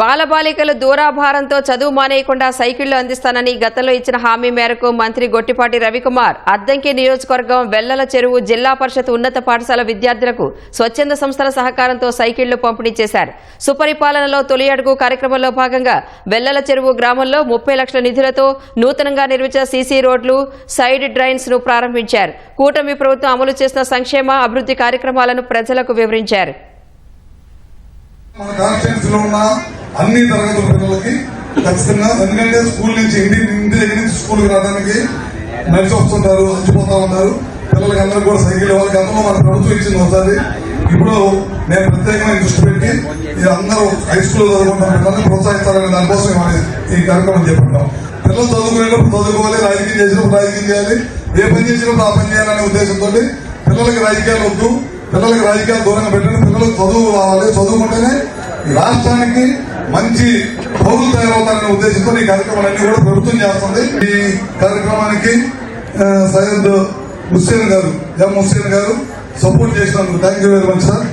బాలబాలికలు దూరాభారంతో చదువు మానేయకుండా సైకిళ్లు అందిస్తానని గతంలో ఇచ్చిన హామీ మేరకు మంత్రి గొట్టిపాటి రవికుమార్ అద్దంకి నియోజకవర్గం వెల్లల చెరువు జిల్లా పరిషత్ ఉన్నత పాఠశాల విద్యార్థులకు స్వచ్ఛంద సంస్థల సహకారంతో సైకిళ్లు పంపిణీ చేశారు. సుపరిపాలనలో తొలి అడుగు కార్యక్రమంలో భాగంగా వెల్లల చెరువు గ్రామంలో 30 లక్షల నిధులతో నూతనంగా నిర్మించిన సీసీ రోడ్లు, సైడ్ డ్రైన్స్ ను ప్రారంభించారు. కూటమి ప్రభుత్వం అమలు చేసిన సంక్షేమ అభివృద్ధి కార్యక్రమాలను ప్రజలకు వివరించారు. అన్ని తరగతుల పిల్లలకి ఖచ్చితంగా, ఎందుకంటే స్కూల్ నుంచి ఇంటి దగ్గర నుంచి స్కూల్కి రావడానికి నడిచి వస్తుంటారు, వచ్చిపోతా ఉంటారు. పిల్లలకి అందరూ కూడా సైకిల్ వాళ్ళకి అందరూ మన ప్రభుత్వం ఇచ్చింది ఒకసారి. ఇప్పుడు నేను ప్రత్యేకమైన దృష్టి పెట్టి అందరూ హై స్కూల్ చదువుకుంటున్న పిల్లల్ని ప్రోత్సహిస్తారనే దానికోసం ఈ కార్యక్రమం చేపట్టాం. పిల్లలు చదువుకునేటప్పుడు చదువుకోవాలి, రాజకీయం చేసినప్పుడు రాజకీయం చేయాలి, ఏ పని చేసినప్పుడు ఆ పని చేయాలనే ఉద్దేశంతో పిల్లలకి రాజకీయాలు వద్దు, పిల్లలకి రాజకీయాలు దూరంగా పెట్టండి, పిల్లలకు చదువు రావాలి, చదువుకుంటేనే రాష్ట్రానికి మంచి పౌరులు తయారవుతారనే ఉద్దేశంతో ఈ కార్యక్రమాలన్నీ కూడా ప్రభుత్వం చేస్తుంది. ఈ కార్యక్రమానికి సయ్యద్ హుస్సేన్ గారు, ఎం హుస్సేన్ గారు సపోర్ట్ చేసినందుకు thank you very much sir.